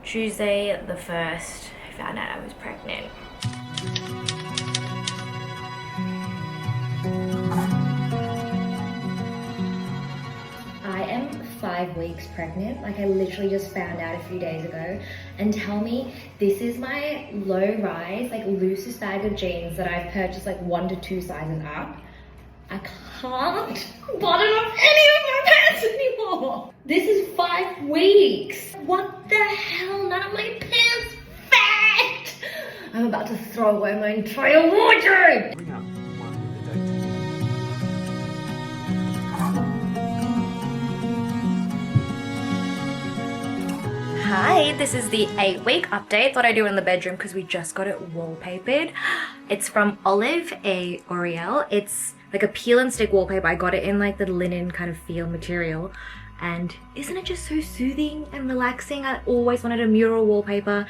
Tuesday the 1st, I found out I was pregnant. I am 5 weeks pregnant. Like, I literally just found out a few days ago. And tell me, this is my low rise, like loosest bag of jeans that I've purchased like 1 to 2 sizes up. I can't button up any of my pants anymore. This is 5 weeks. What the hell? None of my pants fit. I'm about to throw away my entire wardrobe. Bring up one with the date. Hi, this is the 8-week update. Thought I'd do it in the bedroom because we just got it wallpapered. It's from Olive A. Oriel. It's like a peel and stick wallpaper. I got it in like the linen kind of feel material. And isn't it just so soothing and relaxing? I always wanted a mural wallpaper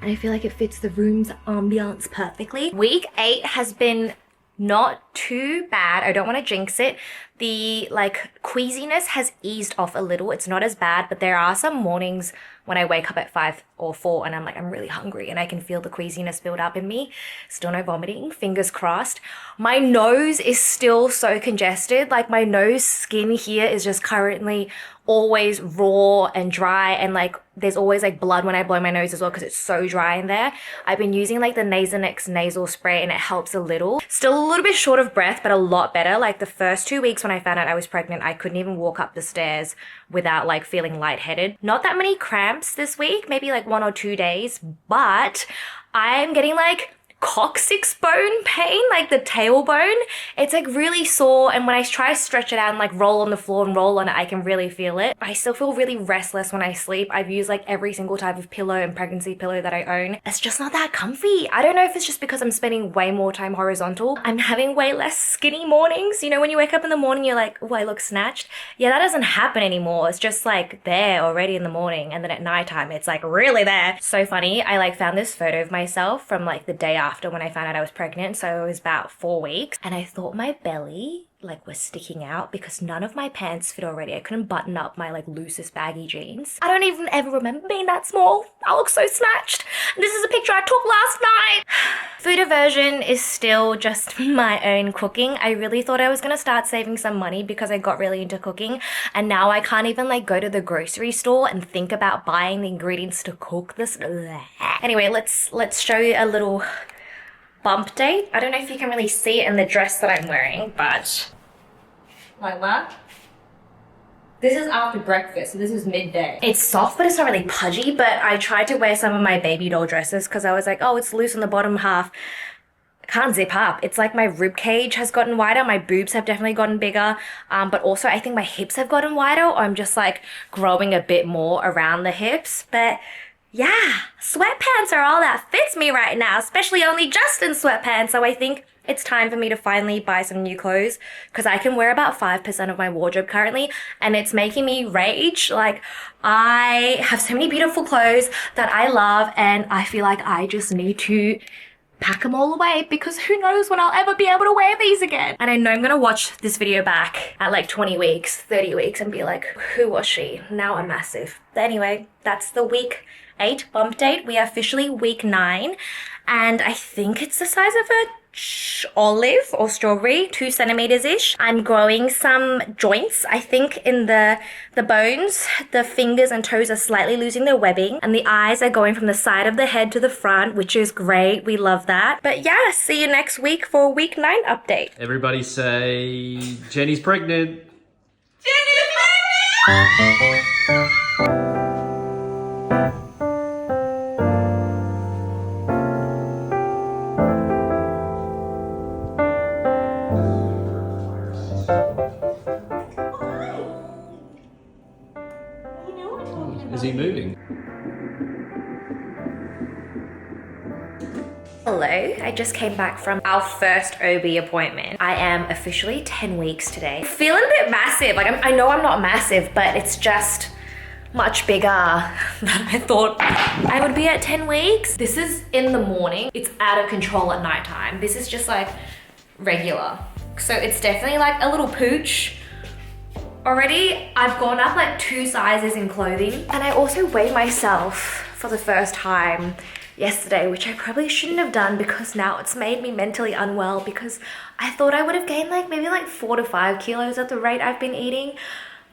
and I feel like it fits the room's ambiance perfectly. Week 8 has been not too bad. I don't want to jinx it. The like queasiness has eased off a little. It's not as bad, but there are some mornings when I wake up at 5 or 4 and I'm like, I'm really hungry and I can feel the queasiness build up in me. Still no vomiting, fingers crossed. My nose is still so congested. Like my nose skin here is just currently always raw and dry, and like there's always like blood when I blow my nose as well because it's so dry in there. I've been using like the Nasonex nasal spray and it helps a little. Still a little bit short of breath, but a lot better. Like the first 2 weeks when I found out I was pregnant, I couldn't even walk up the stairs without like feeling lightheaded. Not that many cramps this week, maybe like 1 or 2 days, but I'm getting like coccyx bone pain, like the tailbone. It's like really sore, and when I try to stretch it out and like roll on the floor and roll on it, I can really feel it. I still feel really restless when I sleep. I've used like every single type of pillow and pregnancy pillow that I own. It's just not that comfy. I don't know if it's just because I'm spending way more time horizontal. I'm having way less skinny mornings. You know, when you wake up in the morning, you're like, oh, I look snatched. Yeah, that doesn't happen anymore. It's just like there already in the morning, and then at nighttime, it's like really there. So funny. I like found this photo of myself from like the day after when I found out I was pregnant, so it was about 4 weeks, and I thought my belly like was sticking out because none of my pants fit already. I couldn't button up my like loosest baggy jeans. I don't even ever remember being that small. I look so snatched. And this is a picture I took last night. Food aversion is still just my own cooking. I really thought I was gonna start saving some money because I got really into cooking, and now I can't even like go to the grocery store and think about buying the ingredients to cook this. Anyway, let's show you a little bump date. I don't know if you can really see it in the dress that I'm wearing, but like that. This is after breakfast, so this is midday. It's soft, but it's not really pudgy, but I tried to wear some of my baby doll dresses because I was like, oh, it's loose on the bottom half. I can't zip up. It's like my rib cage has gotten wider. My boobs have definitely gotten bigger, but also I think my hips have gotten wider, or I'm just like growing a bit more around the hips. But yeah, sweatpants are all that fits me right now, especially only just in sweatpants. So I think it's time for me to finally buy some new clothes because I can wear about 5% of my wardrobe currently, and it's making me rage. Like, I have so many beautiful clothes that I love, and I feel like I just need to pack them all away because who knows when I'll ever be able to wear these again. And I know I'm gonna watch this video back at like 20 weeks, 30 weeks and be like, who was she? Now I'm massive. But anyway, that's the week 8 bump date. We are officially week 9, and I think it's the size of a olive or strawberry, 2 centimeters ish. I'm growing some joints, I think, in the bones. The fingers and toes are slightly losing their webbing, and the eyes are going from the side of the head to the front, which is great. We love that. But yeah, see you next week for a week 9 update. Everybody say, Jenny's pregnant. Jenny's pregnant! Is he moving? Hello, I just came back from our first OB appointment. I am officially 10 weeks today. Feeling a bit massive. Like, I know I'm not massive, but it's just much bigger than I thought I would be at 10 weeks. This is in the morning. It's out of control at nighttime. This is just like regular. So it's definitely like a little pooch Already, I've gone up like 2 sizes in clothing. And I also weighed myself for the first time yesterday, which I probably shouldn't have done because now it's made me mentally unwell because I thought I would have gained like maybe like 4 to 5 kilos at the rate I've been eating.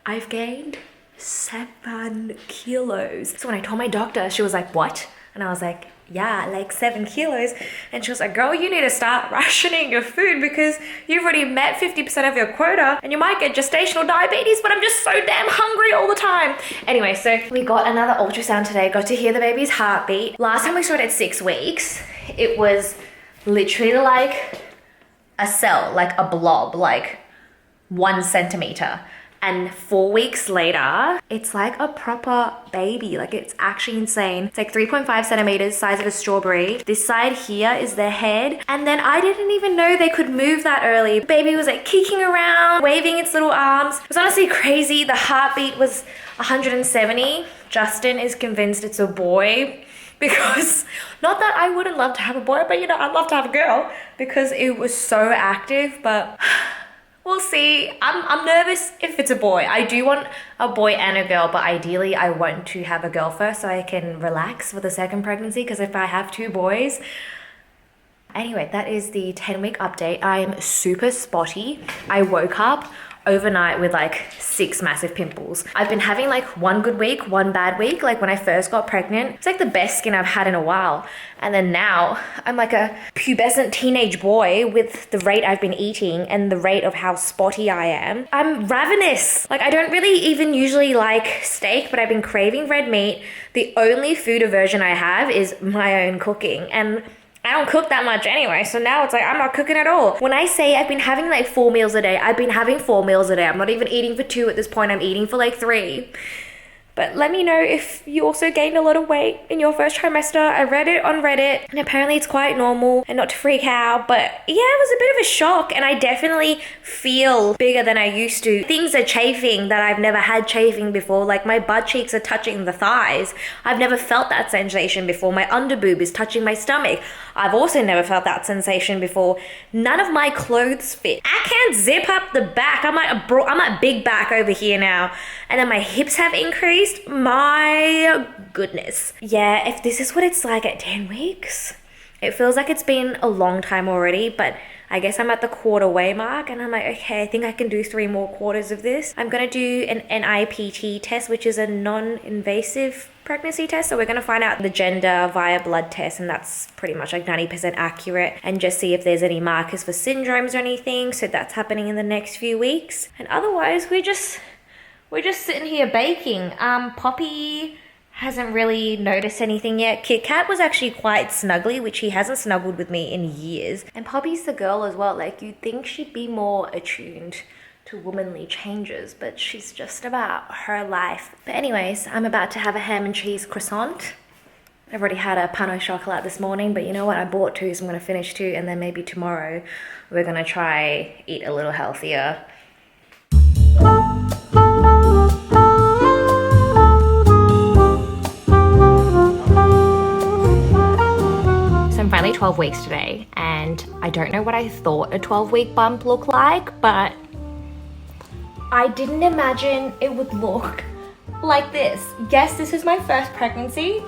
I've gained 7 kilos. So when I told my doctor, she was like, what? And I was like, yeah, like 7 kilos. And she was like, girl, you need to start rationing your food because you've already met 50% of your quota and you might get gestational diabetes, but I'm just so damn hungry all the time. Anyway, so we got another ultrasound today, got to hear the baby's heartbeat. Last time we saw it at 6 weeks, it was literally like a cell, like a blob, like 1 centimeter. And 4 weeks later, it's like a proper baby. Like it's actually insane. It's like 3.5 centimeters, size of a strawberry. This side here is their head. And then I didn't even know they could move that early. The baby was like kicking around, waving its little arms. It was honestly crazy. The heartbeat was 170. Justin is convinced it's a boy because not that I wouldn't love to have a boy, but you know, I'd love to have a girl because it was so active, but we'll see. I'm nervous if it's a boy. I do want a boy and a girl, but ideally I want to have a girl first so I can relax for the second pregnancy because if I have 2 boys. Anyway, that is the 10-week update. I'm super spotty. I woke up overnight with like 6 massive pimples. I've been having like 1 good week, 1 bad week. Like when I first got pregnant, it's like the best skin I've had in a while. And then now I'm like a pubescent teenage boy with the rate I've been eating and the rate of how spotty I am. I'm ravenous. Like I don't really even usually like steak, but I've been craving red meat. The only food aversion I have is my own cooking. And I don't cook that much anyway, so now it's like I'm not cooking at all. When I say I've been having like 4 meals a day, I've been having 4 meals a day. I'm not even eating for 2 at this point, I'm eating for like 3. But let me know if you also gained a lot of weight in your first trimester. I read it on Reddit and apparently it's quite normal and not to freak out. But yeah, it was a bit of a shock and I definitely feel bigger than I used to. Things are chafing that I've never had chafing before. Like my butt cheeks are touching the thighs. I've never felt that sensation before. My underboob is touching my stomach. I've also never felt that sensation before. None of my clothes fit. I can't zip up the back. I'm like big back over here now. And then my hips have increased. My goodness. Yeah, if this is what it's like at 10 weeks, it feels like it's been a long time already, but I guess I'm at the quarter way mark and I'm like, okay, I think I can do 3 more quarters of this. I'm gonna do an NIPT test, which is a non-invasive pregnancy test. So we're gonna find out the gender via blood test and that's pretty much like 90% accurate and just see if there's any markers for syndromes or anything. So that's happening in the next few weeks. And otherwise, we're just sitting here baking. Poppy hasn't really noticed anything yet. Kit Kat was actually quite snuggly, which he hasn't snuggled with me in years. And Poppy's the girl as well. Like you'd think she'd be more attuned to womanly changes, but she's just about her life. But anyways, I'm about to have a ham and cheese croissant. I've already had a pain au chocolat this morning, but you know what? I bought 2, so I'm gonna finish 2 and then maybe tomorrow we're gonna try eat a little healthier. I'm finally 12 weeks today and I don't know what I thought a 12-week bump looked like, but I didn't imagine it would look like this. Yes, this is my first pregnancy.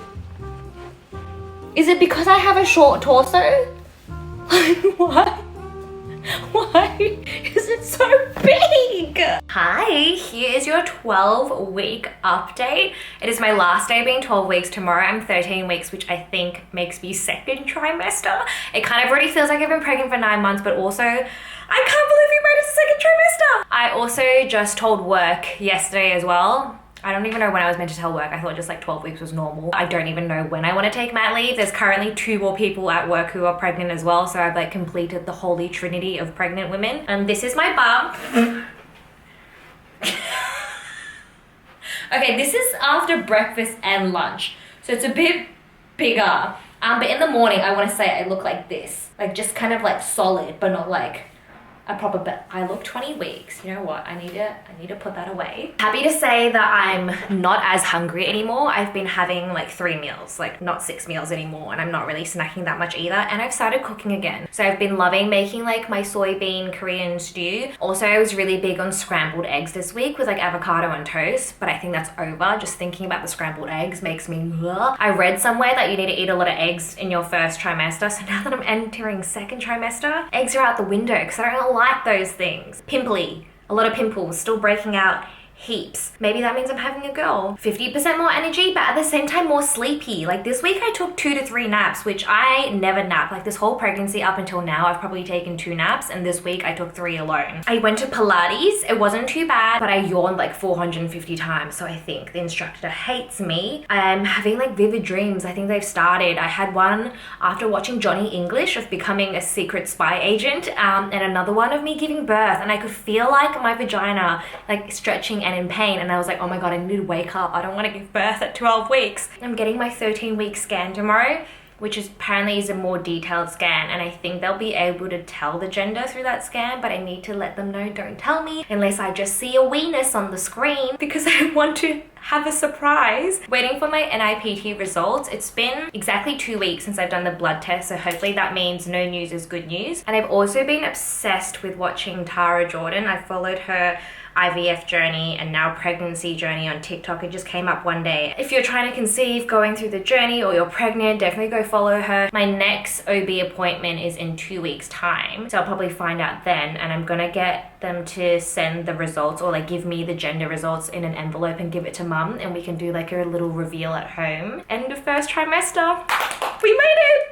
Is it because I have a short torso? Like what? Why is it so big? Hi, here is your 12-week update. It is my last day being 12 weeks. Tomorrow I'm 13 weeks, which I think makes me second trimester. It kind of already feels like I've been pregnant for 9 months, but also I can't believe we made it to second trimester. I also just told work yesterday as well. I don't even know when I was meant to tell work. I thought just like 12 weeks was normal. I don't even know when I want to take mat leave. There's currently 2 more people at work who are pregnant as well. So I've like completed the holy trinity of pregnant women. And this is my bum. Okay, this is after breakfast and lunch. So it's a bit bigger. But in the morning, I want to say I look like this. Like just kind of like solid, but not like a proper bit. I look 20 weeks. You know what? I need to put that away. Happy to say that I'm not as hungry anymore. I've been having like 3 meals, like not 6 meals anymore, and I'm not really snacking that much either. And I've started cooking again. So I've been loving making like my soybean Korean stew. Also, I was really big on scrambled eggs this week with like avocado and toast, but I think that's over. Just thinking about the scrambled eggs makes me ugh. I read somewhere that you need to eat a lot of eggs in your first trimester. So now that I'm entering second trimester, eggs are out the window because I don't like those things. Pimply, a lot of pimples, still breaking out heaps. Maybe that means I'm having a girl. 50% more energy, but at the same time more sleepy. Like this week I took 2 to 3 naps, which I never nap. Like this whole pregnancy up until now, I've probably taken 2 naps, and this week I took 3 alone. I went to Pilates. It wasn't too bad, but I yawned like 450 times. So I think the instructor hates me. I'm having like vivid dreams. I think they've started. I had one after watching Johnny English of becoming a secret spy agent, and another one of me giving birth, and I could feel like my vagina like stretching and in pain, and I was like, oh my god, I need to wake up. I don't want to give birth at 12 weeks. I'm getting my 13-week scan tomorrow, which is apparently is a more detailed scan, and I think they'll be able to tell the gender through that scan, but I need to let them know, don't tell me unless I just see a weenus on the screen, because I want to have a surprise. Waiting for my NIPT results. It's been exactly 2 weeks since I've done the blood test, so hopefully that means no news is good news. And I've also been obsessed with watching Tara Jordan. I followed her IVF journey and now pregnancy journey on TikTok. It just came up one day. If you're trying to conceive, going through the journey, or you're pregnant, definitely go follow her. My next OB appointment is in 2 weeks time, so I'll probably find out then, and I'm gonna get them to send the results, or like give me the gender results in an envelope and give it to mum, and we can do like a little reveal at home. End of first trimester. We made it!